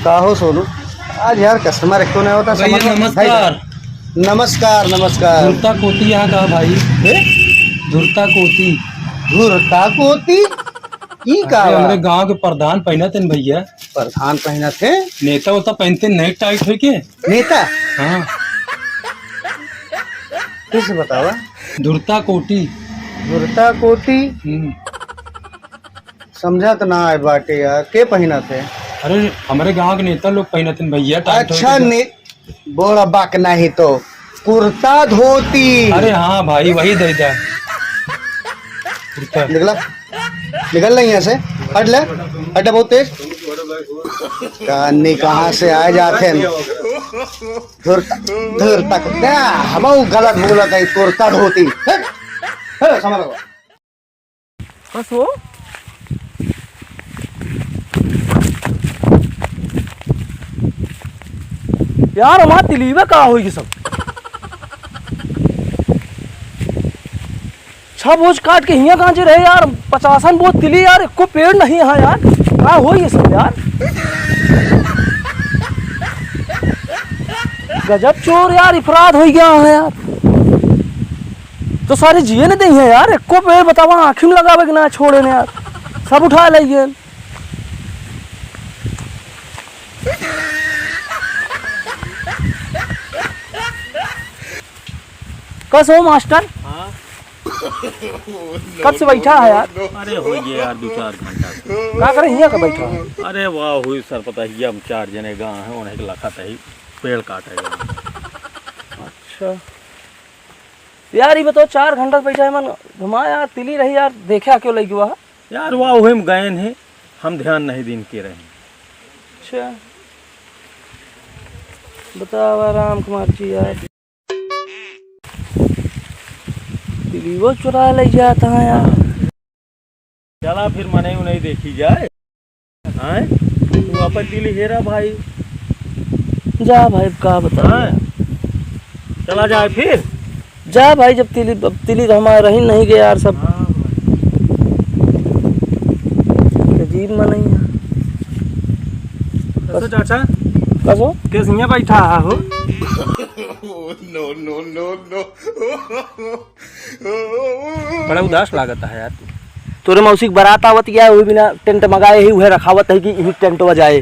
का हो सोनू, आज यार कस्टमर एक तो नहीं होता भैया नमस्कार। नमस्कार नमस्कार। धुरता कोती यहाँ का भाई। धुरता कोती। धुरता कोती की का अरे हमारे गांव के प्रधान पहना थे भैया। प्रधान पहना थे? नेता उता पहनते नहीं टाइट है के? नेता? हाँ। किस बतावा? धुरता कोटी। धुरता कोटी समझा तो ना है बाटे यार, के पहना थे? अरे हमारे गांव के नेता लोग पहना थे भैया। अच्छा बोला बाक नहीं तो कुर्ता धोती। अरे हाँ भाई वही दे जा। निकला निकल ले यहाँ से, हट ले, हट बहुत तेज। कानी कहाँ से आए जाते हैं? धुरता धुरता कुत्ता, हम गलत बोला था, कुर्ता धोती। समझ लो बस हो यार, हमारा तिलीवा कहा होगी सब। छह बोझ काट के हिया कहाँ रहे यार, 50 बोझ तिली यार, एको पेड़ नहीं यहाँ यार, क्या हो ये सब यार। गजब चोर यार, अपराध हो गया है यार। तो सारे जिए नहीं दे यार, एको पेड़ बतावा आँखी में लगावे कि ना छोड़े ने यार, सब उठा ले। कस हो मास्टर? हाँ? कब से बैठा है यार? अरे हो गया यार 2-4 घंटा से। क्या करे हिया का बैठा है? अरे वाह हुई सर, पता ही हम 4 जने गाँव हैं, उन्हें लखा था ही पेड़ काटेगा। अच्छा यार, ये बताओ 4 घंटा बैठा है मन घुमा यार, तिली रही यार, देखा क्यों लगी हुआ यार वाह हुई हम गए हैं, हम ध्यान नहीं दिन के रहे। अच्छा बताओ राम कुमार जी यार, तिली वो चुरा ले जाता है यार। चला फिर मने नहीं देखी जाए। आए तू अपन दिल हेरा भाई। जा भाई का बता, चला जाए फिर। जा भाई, जब तिली हमारा रही नहीं गया यार सब। अजीब मन नहीं है। कसो चाचा, कसो कैसे यहाँ बैठा हो? बड़ा उदास लागत है यार तू। तोरे मौसी बारात आवत गया, वो बिना टेंट मंगाए ही वह रखावत है कि यही टेंट बजाए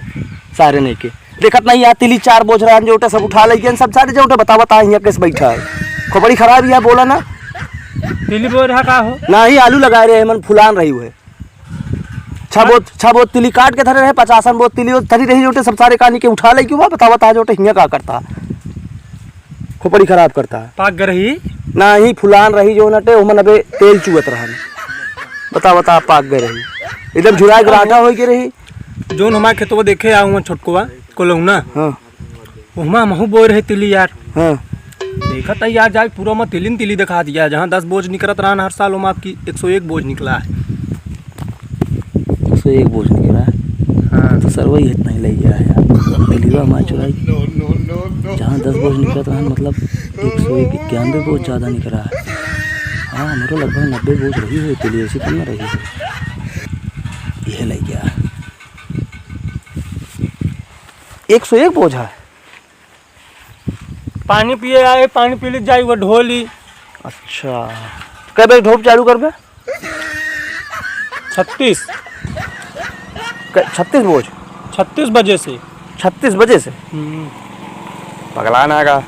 सारे नहीं के। देखत नहीं यार, तिली 4 बोझ रहा है, जोटे सब उठा ले सब सारे जोटे बतावत है यहाँ कैसे बैठा है। खोपड़ी खराब है बोला ना, तिली बोल रहा का हो ना ही आलू लगाए रहे मन फुलान रही हुए। 6 बोझ तिली काट के धरे रहे, 50 बोझ तिली धरी रही जोटे सब सारे कहानी के उठा ले क्यों बतावत है जोटे हियाँ का करता, खोपड़ी खराब करता है। पाक रही ना ही फुलान रही जो नटे उमन अबे तेल चुवत रहा, बता पाक गए रही, एकदम झुराए गराठा हो के रही। जो हमारे खेतवा देखे आऊँ छोटकुआ को लहू ना, हाँ वहाँ महू बोल रहे तिली यार। हाँ देखा था यार, जाए पूरा में तिली दिखा दिया। जहाँ 10 बोझ निकलत रहा हर साल वहाँ आपकी 101 बोझ निकला है। 101 बोझ निकला है? हाँ तो सर वही इतना ही ले गया है यार, तिलीवा हमारे चुराई। जहाँ 10 बोझ निकलत रहा मतलब 191 बोझ ज़्यादा निकला है। हाँ हमारे लगभग 90 बोझ रही है तिली, ऐसी कम ना रही है, यह ले गया 101 बोझ है। पानी पिए आए, पानी पी ली जाए वो ढोली। अच्छा कब बजे ढोप चालू कर बे? 36 बोझ 36 बजे से। 36 बजे से पगला ना का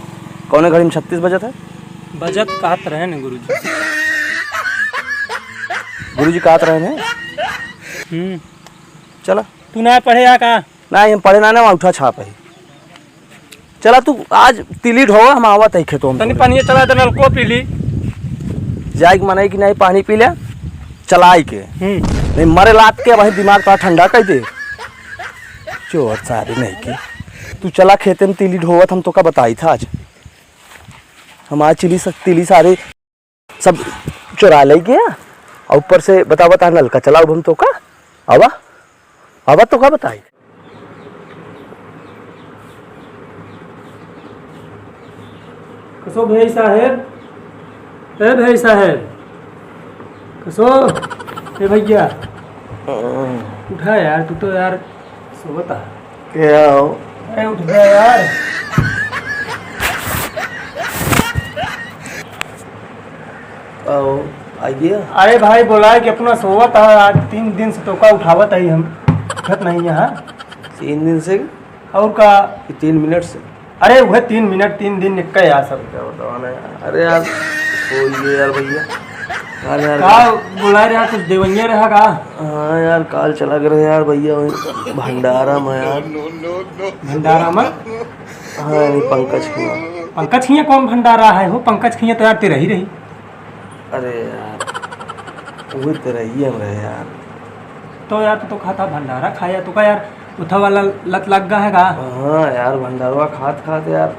कौन घड़ी में 36 बजे था? बजट कहत रहे न गुरुजी। गुरुजी कहत रहे ने। चला तू ना पढ़े आ का? ना हम पढ़े ना वहाँ उठा छाप है। चला तू आज तिली ढो, हम आवत है खेतों में। तनी पानी चला तो नलको पी ली जाए मनाई कि नहीं, पानी पी लिया चलाई के नहीं मरे लात के वही दिमाग का ठंडा कर दे। चोर सारे नहीं के तू चला खेते में तिली ढोवत, हम तो का बताई था आज हमारे तिली सारे सब चुरा ले गया, और ऊपर से बता नलका चलाओ हम तो का आवा तो का बताई। कसो भाई साहेब, ए भाई साहेब, कसो ए भैया उठा यार, तू तो यार सोता क्या हो? अरे उठ गया यार। आओ आइए। अरे भाई बोला है कि अपना सोवा था, आज 3 दिन से टोका उठावत है हम उठत नहीं यहाँ। 3 दिन से और का कि 3 मिनट से? अरे वह 3 मिनट 3 दिन निकल यार सब। क्या बताना यार। अरे यार बोलिए यार भैया। काल यार का बोला यार कुछ देवनिया रहा का? हाँ यार काल चला गए यार भैया वही भंडारा में यार। भंडारा में? हाँ नहीं पंकज की माँ। पंकज खिया कौन भंडारा है हो? पंकज खिया तो यार तेरा ही रही। अरे यार वो तेरा ही हम रहे यार। तो यार तो खाता भंडारा खाया तो का यार उठा वाला लत लग गया है का? हाँ यार भंडारवा खात खाते यार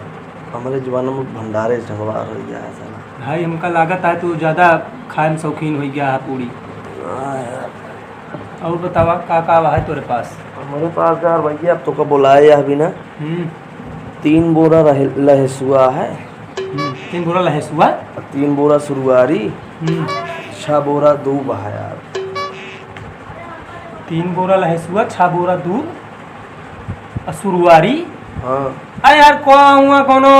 हमारे जवानों में भंडारे झगड़ा हो गया है साला। भाई हमका लागत है तू ज़्यादा खाए में शौकीन हो गया है पूरी। हाँ यार। और बतावा का है तेरे पास? हमारे पास यार भैया अब तो का बुलाए अभी ना 3 बोरा लहसुआ है। 3 बोरा लहसुआ, 3 बोरा सुरुआरी, 6 बोरा दूब है यार। 3 बोरा लहसुआ, 6 बोरा दूध और सुरुआरी। हाँ अरे यार कोनो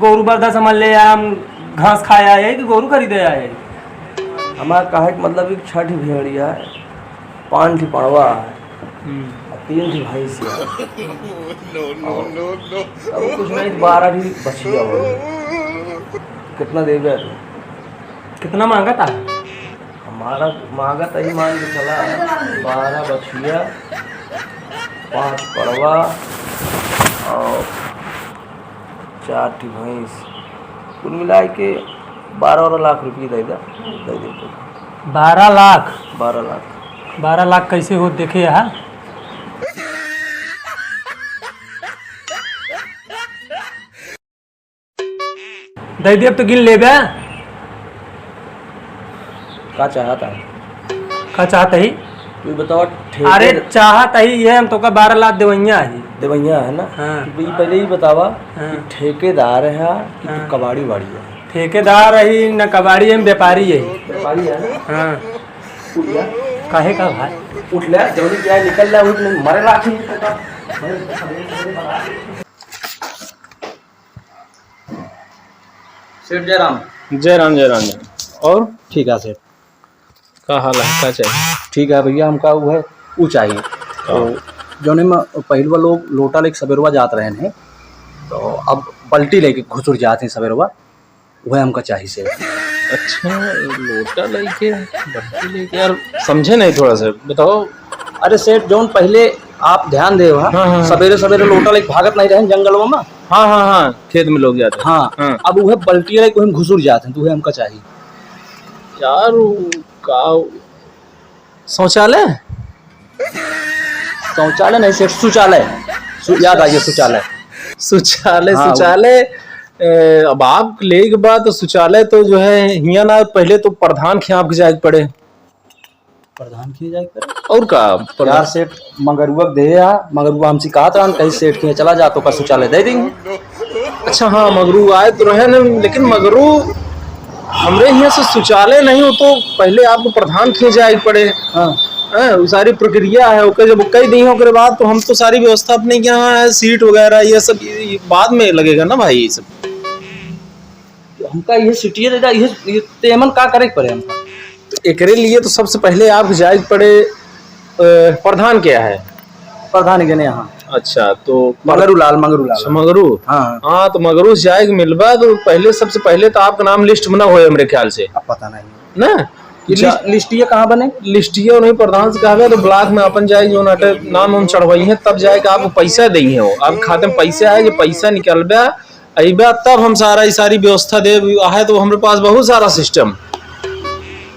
गोरू बरदा समझ ले यार, हम घास खाया है कि गोरू खरीदे आए? हमारा कहे का मतलब एक 6 भेड़िया है, 5 पड़वा है, 3 भैंसिया अब कुछ नहीं 12 बछिया हो। कितना देगा तू? कितना मांगा था? हमारा मांगा तो ही मान के चला 12 बछिया, 5 पड़वा और 4 भैंस, कुल मिला के 12 लाख रुपये दे दे। 12 लाख? 12 लाख। 12 लाख कैसे हो देखे यहाँ? दे दे अब तो गिन ले बे। का चाहता है? का चाहता ही? तू बताओ। अरे चाहता ही है हम तो का 12 लाख देवैया है। देवैया है ना? हाँ। तो ये पहले ही बतावा हाँ। कि ठेकेदार है कि हाँ। तू कबाड़ी वाड़ी है? ठेकेदार है न कबाड़ी है व्यापारी है। व्यापारी है ना? हाँ। उठ जा। काहे का भाई? उठ ले जल्दी क्या निकल ले, उठ नहीं मरे लाठी। सेठ जयराम। जय राम जय राम। और ठीक है सेठ। का हाल है? क्या चाहिए? ठीक है भैया हमका वो है वो चाहिए। तो जौने में पहलवा लोग लोटा लेके सवेरवा जात रहे हैं, तो अब पलटी लेके घुसुर जाते हैं सवेरवा, वह हमका चाहिए सेठ। अच्छा लोटा लेके बट्टी लेके यार समझे नहीं, थोड़ा सा बताओ। अरे सेठ जौन पहले आप ध्यान दे हाँ। सवेरे सवेरे लोटा लेके भागत नहीं रहे जंगलों में। हाँ हाँ हाँ खेत में लोग जाते हैं। हाँ। अब वह पलटी लेके वही घुसुर जाते हैं, तो वह हमका चाहिए यार का शौचालय? शौचालय नहीं सेठ, शौचालय। याद आइए शौचालय। शौचालय हाँ, शौचालय। अब आप ले के बाद तो शौचालय तो जो है हिया ना, पहले तो प्रधान खियाप के जाए पड़े। प्रधान किए जाए और का यार सेठ मगरुआ दे मगरुआ हमसे कहा था कहीं सेठ के चला जा तो का शौचालय दे देंगे। अच्छा हाँ मगरू आए तो रहे ना, लेकिन मगरू हमरे यहाँ से शौचालय नहीं हो तो पहले आपको प्रधान किए जाए पड़े। हाँ वो सारी प्रक्रिया है, ओके जब कई दी हो के बाद तो हम तो सारी व्यवस्था अपने यहाँ है, सीट वगैरह ये सब ये बाद में लगेगा ना भाई। ये सब हमका ये सिटी दे ये तेमन का करे पड़े हमका। तो एकरे लिए तो सबसे पहले आप जाए पड़े प्रधान क्या है? प्रधान के यहाँ। अच्छा तो मगरू लाल। मगरू। हाँ हाँ तो मगरू जाए मिलवा तो पहले सबसे पहले तो आपका नाम लिस्ट बना हुआ है मेरे ख्याल से अब पता नहीं ना। लिस्टिया कहाँ बने? लिस्टिया नहीं प्रधान से कहा तो ब्लॉक में अपन जाए जो नाटे नाम उम चढ़वाई है, तब जाए आपको पैसा देंगे। हो आपके खाते में पैसा है, जो पैसा निकलबा अबा तब हम सारी व्यवस्था दे है। तो हमारे पास बहुत सारा सिस्टम।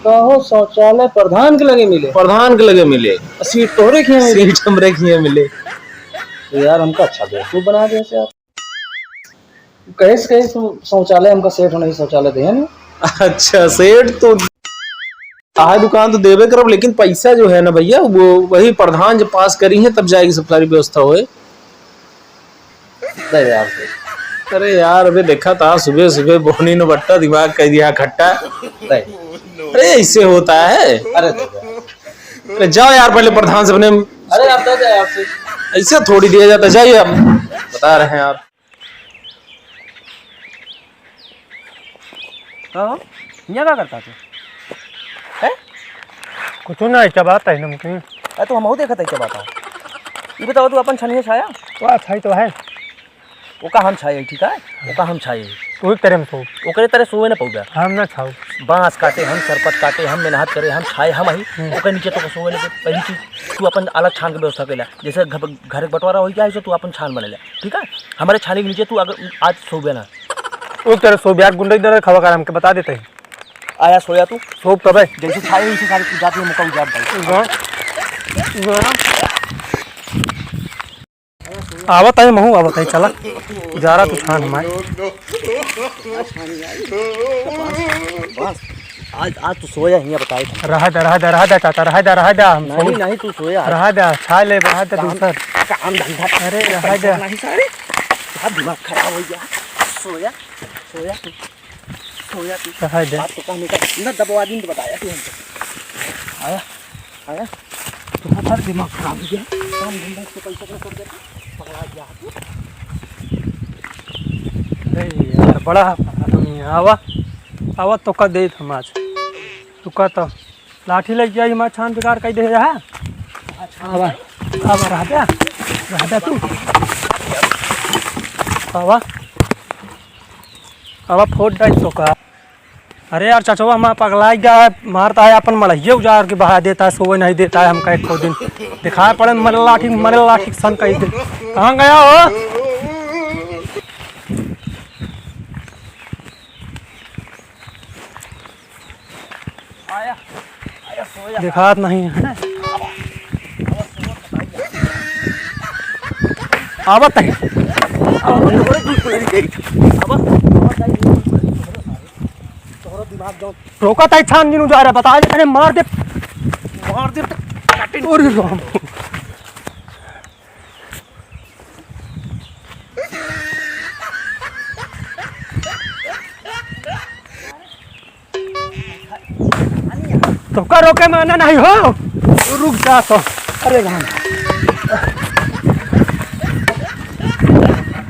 कहो शौचालय प्रधान के लगे मिले? प्रधान के लगे मिले। सीट तोहरे खिए सीट हमरे खिए मिले। तो यार हमका अच्छा बेवकूफ बना दिया से आप। कहे शौचालय हमका सेठ नहीं शौचालय दे ना। अच्छा सेठ तो आहा दुकान तो देवे करब, लेकिन पैसा जो है ना भैया वो वही प्रधान जब पास करी है तब जाएगी सब सारी व्यवस्था होए। यार अरे यार अबे देखा था सुबह सुबह बोनी ने बट्टा दिमाग कर दिया खट्टा। अरे ऐसे होता है। अरे जाओ यार पहले प्रधान से अपने। अरे आप आपसे ऐसा थोड़ी दिया जाता। जाइए आप, बता रहे हैं आप। हाँ यहाँ क्या करता तू है? कुछ ना चबाता है नमकीन। अरे तो हम देखा था क्या बात है। ये बताओ तू अपन छनिए छाया वाह खाई तो है। ओका हम छाए ठीक है, ओका हम छाए वही तरह में सो ओकरे तरह सोए ना पौगा। हम ना खाओ। बांस काटे हम, सरपत काटे हम, मेहनत करे हम, छाए हम ही ओकर नीचे तो सोए ना। पहली चीज तू अपन अलग छान के व्यवस्था कैला, जैसे घर बंटवारा हो गया तो तू अपन छान बनेला ठीक है। हमारे छाने के नीचे तू अगर आज सोबे ना उस तरह सो बिहार गुंडा इधर खवा कर हमके बता देते हैं। आया सोया तू सो तब है जैसे छाए वैसे सारी तू जाती है मुका उजाड़ भाई। आवत है महू आवत है चला जा रहा तू छान हमारे। आज तू सोया ही बताए रहा दे चाचा रहा दे हम नहीं नहीं तू सोया रहा दे छा ले रहा दे दूसर काम धंधा। अरे रहा दे नहीं सारे दिमाग खराब हो गया। सोया सोया तू सोया तू रहा दे। बात तो कहने का ना दबो आदमी तो बताया तू हमको। आया आया तुम्हारा दिमाग खराब हो गया। काम धंधा से पैसा कर दे पकड़ा गया तू। अरे यार बड़ा आवा आवा तो का दे हम आज तू का तो लाठी लग जाई मां छान बेकार कह दे है। आवा आवा रहा दे तू आवा आवा फोड़ डाल तो का। अरे यार चाचवा हमारा पगला गया है, मारता है अपन मड़हिए उजाड़ के बहा देता है, सोए नहीं देता है हमका एक दिन दिखाए पड़े मरे लाठी सन कही दे। कहाँ गया हो? आया आया सोया दिखात नहीं है आवत है रोका था छान जिन जा रहा बता अरे मार दे अरे राम। तो का रोके माना नहीं हो रुक जा तो। अरे राम